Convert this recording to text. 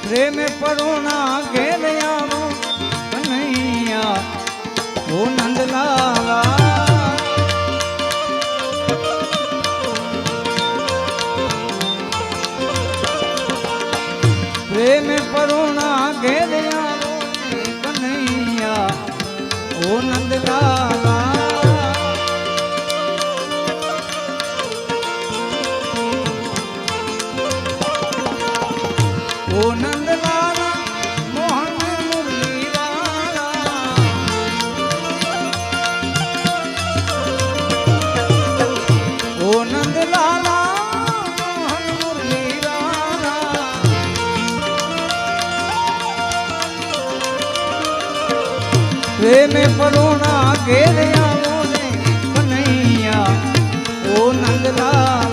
प्रेम परुणा घेर आवो कन्हैया ओ नंदलाला। प्रेम परुणा घेर आवो कन्हैया ओ नंदलाला। ओ नंदलाला मोहन मुरली वाला। ओ नंदलाला मोहन मुरली वाला। प्रेम परुणा घेर आवो ने कन्हैया ओ नंदलाला।